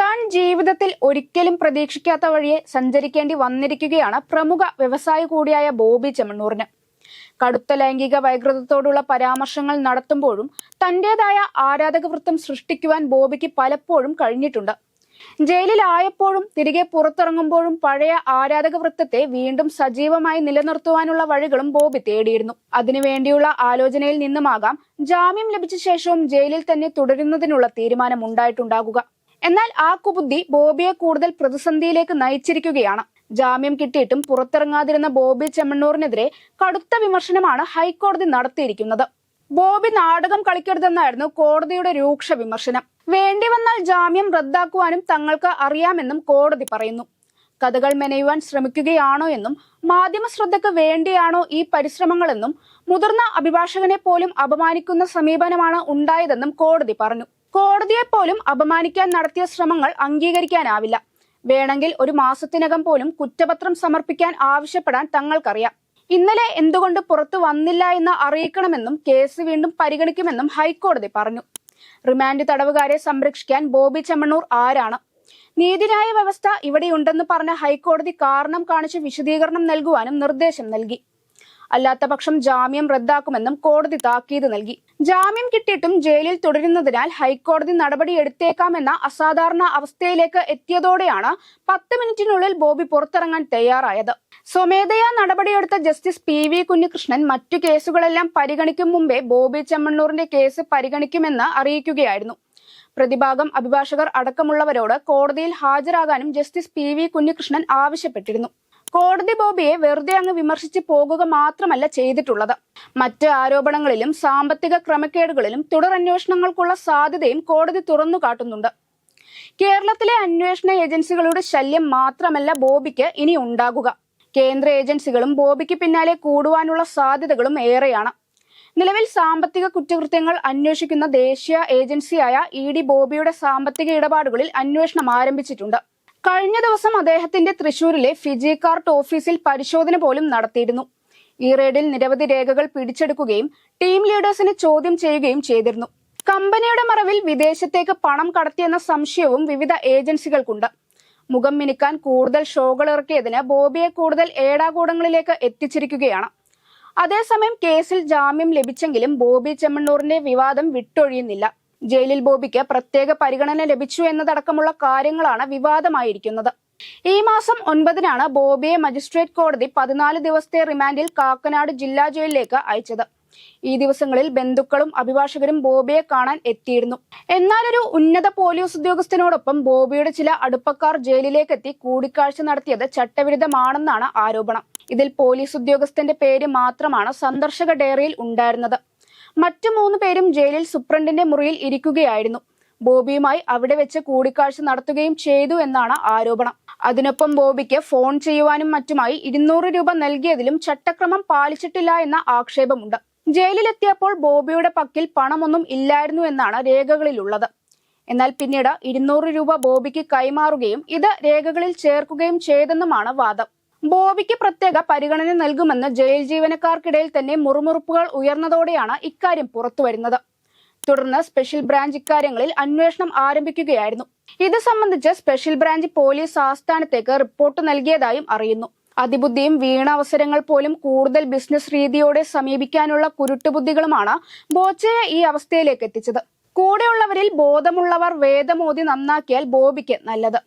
താൻ ജീവിതത്തിൽ ഒരിക്കലും പ്രതീക്ഷിക്കാത്ത വഴിയെ സഞ്ചരിക്കേണ്ടി വന്നിരിക്കുകയാണ് പ്രമുഖ വ്യവസായി കൂടിയായ ബോബി ചെമ്മണ്ണൂറിന്. കടുത്ത ലൈംഗിക വൈകൃതത്തോടുള്ള പരാമർശങ്ങൾ നടത്തുമ്പോഴും തന്റേതായ ആരാധക വൃത്തം സൃഷ്ടിക്കുവാൻ ബോബിക്ക് പലപ്പോഴും കഴിഞ്ഞിട്ടുണ്ട്. ജയിലിലായപ്പോഴും തിരികെ പുറത്തിറങ്ങുമ്പോഴും പഴയ ആരാധക വൃത്തത്തെ വീണ്ടും സജീവമായി നിലനിർത്തുവാനുള്ള വഴികളും ബോബി തേടിയിരുന്നു. അതിനുവേണ്ടിയുള്ള ആലോചനയിൽ നിന്നുമാകാം ജാമ്യം ലഭിച്ച ശേഷവും ജയിലിൽ തന്നെ തുടരുന്നതിനുള്ള തീരുമാനമുണ്ടായിട്ടുണ്ടാകുക. എന്നാൽ ആ കുബുദ്ധി ബോബിയെ കൂടുതൽ പ്രതിസന്ധിയിലേക്ക് നയിച്ചിരിക്കുകയാണ്. ജാമ്യം കിട്ടിയിട്ടും പുറത്തിറങ്ങാതിരുന്ന ബോബി ചെമ്മണ്ണൂറിനെതിരെ കടുത്ത വിമർശനമാണ് ഹൈക്കോടതി നടത്തിയിരിക്കുന്നത്. ബോബി നാടകം കളിക്കരുതെന്നായിരുന്നു കോടതിയുടെ രൂക്ഷ വിമർശനം. വേണ്ടി വന്നാൽ ജാമ്യം റദ്ദാക്കുവാനും തങ്ങൾക്ക് അറിയാമെന്നും കോടതി പറയുന്നു. കഥകൾ മെനയുവാൻ ശ്രമിക്കുകയാണോ എന്നും മാധ്യമ ശ്രദ്ധയ്ക്ക് വേണ്ടിയാണോ ഈ പരിശ്രമങ്ങളെന്നും മുതിർന്ന അഭിഭാഷകനെ പോലും അപമാനിക്കുന്ന സമീപനമാണ് ഉണ്ടായതെന്നും കോടതി പറഞ്ഞു. കോടതിയെ പോലും അപമാനിക്കാൻ നടത്തിയ ശ്രമങ്ങൾ അംഗീകരിക്കാനാവില്ല. വേണമെങ്കിൽ 1 മാസത്തിനകം പോലും കുറ്റപത്രം സമർപ്പിക്കാൻ ആവശ്യപ്പെടാൻ തങ്ങൾക്കറിയാം. ഇന്നലെ എന്തുകൊണ്ട് പുറത്തു വന്നില്ല എന്ന് അറിയിക്കണമെന്നും കേസ് വീണ്ടും പരിഗണിക്കുമെന്നും ഹൈക്കോടതി പറഞ്ഞു. റിമാൻഡ് തടവുകാരെ സംരക്ഷിക്കാൻ ബോബി ചെമ്മണ്ണൂർ ആരാണ്? നീതിന്യായ വ്യവസ്ഥ ഇവിടെയുണ്ടെന്ന് പറഞ്ഞ ഹൈക്കോടതി കാരണം കാണിച്ച് വിശദീകരണം നൽകുവാനും നിർദ്ദേശം നൽകി. അല്ലാത്തപക്ഷം ജാമ്യം റദ്ദാക്കുമെന്നും കോടതി താക്കീത് നൽകി. ജാമ്യം കിട്ടിയിട്ടും ജയിലിൽ തുടരുന്നതിനാൽ ഹൈക്കോടതി നടപടി എടുത്തേക്കാമെന്ന അസാധാരണ അവസ്ഥയിലേക്ക് എത്തിയതോടെയാണ് 10 മിനിറ്റിനുള്ളിൽ ബോബി പുറത്തിറങ്ങാൻ തയ്യാറായത്. സ്വമേധയാ നടപടിയെടുത്ത ജസ്റ്റിസ് PV കുഞ്ഞികൃഷ്ണൻ മറ്റു കേസുകളെല്ലാം പരിഗണിക്കും മുമ്പേ ബോബി ചെമ്മണ്ണൂറിന്റെ കേസ് പരിഗണിക്കുമെന്ന് അറിയിക്കുകയായിരുന്നു. പ്രതിഭാഗം അഭിഭാഷകർ അടക്കമുള്ളവരോട് കോടതിയിൽ ഹാജരാകാനും ജസ്റ്റിസ് PV കുഞ്ഞികൃഷ്ണൻ ആവശ്യപ്പെട്ടിരുന്നു. കോടതി ബോബിയെ വെറുതെ അങ്ങ് വിമർശിച്ച് പോകുക മാത്രമല്ല ചെയ്തിട്ടുള്ളത്. മറ്റ് ആരോപണങ്ങളിലും സാമ്പത്തിക ക്രമക്കേടുകളിലും തുടരന്വേഷണങ്ങൾക്കുള്ള സാധ്യതയും കോടതി തുറന്നു കാട്ടുന്നുണ്ട്. കേരളത്തിലെ അന്വേഷണ ഏജൻസികളുടെ ശല്യം മാത്രമല്ല ബോബിക്ക് ഇനി ഉണ്ടാകുക. കേന്ദ്ര ഏജൻസികളും ബോബിക്ക് പിന്നാലെ കൂടുവാനുള്ള സാധ്യതകളും ഏറെയാണ്. നിലവിൽ സാമ്പത്തിക കുറ്റകൃത്യങ്ങൾ അന്വേഷിക്കുന്ന ദേശീയ ഏജൻസിയായ ED ബോബിയുടെ സാമ്പത്തിക ഇടപാടുകളിൽ അന്വേഷണം ആരംഭിച്ചിട്ടുണ്ട്. കഴിഞ്ഞ ദിവസം അദ്ദേഹത്തിന്റെ തൃശൂരിലെ ഫിജി കാർട്ട് ഓഫീസിൽ പരിശോധന പോലും നടത്തിയിരുന്നു. ഈ റെയ്ഡിൽ നിരവധി രേഖകൾ പിടിച്ചെടുക്കുകയും ടീം ലീഡേഴ്സിനെ ചോദ്യം ചെയ്യുകയും ചെയ്തിരുന്നു. കമ്പനിയുടെ മറവിൽ വിദേശത്തേക്ക് പണം കടത്തിയെന്ന സംശയവും വിവിധ ഏജൻസികൾക്കുണ്ട്. മുഖം മിനുക്കാൻ കൂടുതൽ ഷോകൾ ഇറക്കിയതിന് ബോബിയെ കൂടുതൽ ഏടാകൂടങ്ങളിലേക്ക് എത്തിച്ചിരിക്കുകയാണ്. അതേസമയം കേസിൽ ജാമ്യം ലഭിച്ചെങ്കിലും ബോബി ചെമ്മണ്ണൂറിന്റെ വിവാദം വിട്ടൊഴിയുന്നില്ല. ജയിലിൽ ബോബിക്ക് പ്രത്യേക പരിഗണന ലഭിച്ചു എന്നതടക്കമുള്ള കാര്യങ്ങളാണ് വിവാദമായിരിക്കുന്നത്. ഈ മാസം 9-നാണ് ബോബിയെ മജിസ്ട്രേറ്റ് കോടതി 14 ദിവസത്തെ റിമാൻഡിൽ കാക്കനാട് ജില്ലാ ജയിലിലേക്ക് അയച്ചത്. ഈ ദിവസങ്ങളിൽ ബന്ധുക്കളും അഭിഭാഷകരും ബോബിയെ കാണാൻ എത്തിയിരുന്നു. എന്നാൽ ഒരു ഉന്നത പോലീസ് ഉദ്യോഗസ്ഥനോടൊപ്പം ബോബിയുടെ ചില അടുപ്പക്കാർ ജയിലിലേക്കെത്തി കൂടിക്കാഴ്ച നടത്തിയത് ചട്ടവിരുദ്ധമാണെന്നാണ് ആരോപണം. ഇതിൽ പോലീസ് ഉദ്യോഗസ്ഥന്റെ പേര് മാത്രമാണ് സന്ദർശക ഡയറിയിൽ ഉണ്ടായിരുന്നത്. മറ്റു 3 പേരും ജയിലിൽ സൂപ്രണ്ടിന്റെ മുറിയിൽ ഇരിക്കുകയായിരുന്നു. ബോബിയുമായി അവിടെ വെച്ച് കൂടിക്കാഴ്ച നടത്തുകയും ചെയ്തു എന്നാണ് ആരോപണം. അതിനൊപ്പം ബോബിക്ക് ഫോൺ ചെയ്യുവാനും മറ്റുമായി 200 രൂപ നൽകിയതിലും ചട്ടക്രമം പാലിച്ചിട്ടില്ല എന്ന ആക്ഷേപമുണ്ട്. ജയിലിലെത്തിയപ്പോൾ ബോബിയുടെ പക്കൽ പണമൊന്നും ഇല്ലായിരുന്നു എന്നാണ് രേഖകളിലുള്ളത്. എന്നാൽ പിന്നീട് 200 രൂപ ബോബിക്ക് കൈമാറുകയും ഇത് രേഖകളിൽ ചേർക്കുകയും ചെയ്തെന്നുമാണ് വാദം. ബോബിക്ക് പ്രത്യേക പരിഗണന നൽകുമെന്ന് ജയിൽ ജീവനക്കാർക്കിടയിൽ തന്നെ മുറുമുറുപ്പുകൾ ഉയർന്നതോടെയാണ് ഇക്കാര്യം പുറത്തുവരുന്നത്. തുടർന്ന് സ്പെഷ്യൽ ബ്രാഞ്ച് ഇക്കാര്യങ്ങളിൽ അന്വേഷണം ആരംഭിക്കുകയായിരുന്നു. ഇത് സംബന്ധിച്ച് സ്പെഷ്യൽ ബ്രാഞ്ച് പോലീസ് ആസ്ഥാനത്തേക്ക് റിപ്പോർട്ട് നൽകിയതായും അറിയുന്നു. അതിബുദ്ധിയും വീണ അവസരങ്ങൾ പോലും കൂടുതൽ ബിസിനസ് രീതിയോടെ സമീപിക്കാനുള്ള കുരുട്ടുബുദ്ധികളുമാണ് ബോച്ചയെ ഈ അവസ്ഥയിലേക്ക് എത്തിച്ചത്. കൂടെയുള്ളവരിൽ ബോധമുള്ളവർ വേദമോതി നന്നാക്കിയാൽ ബോബിക്ക് നല്ലത്.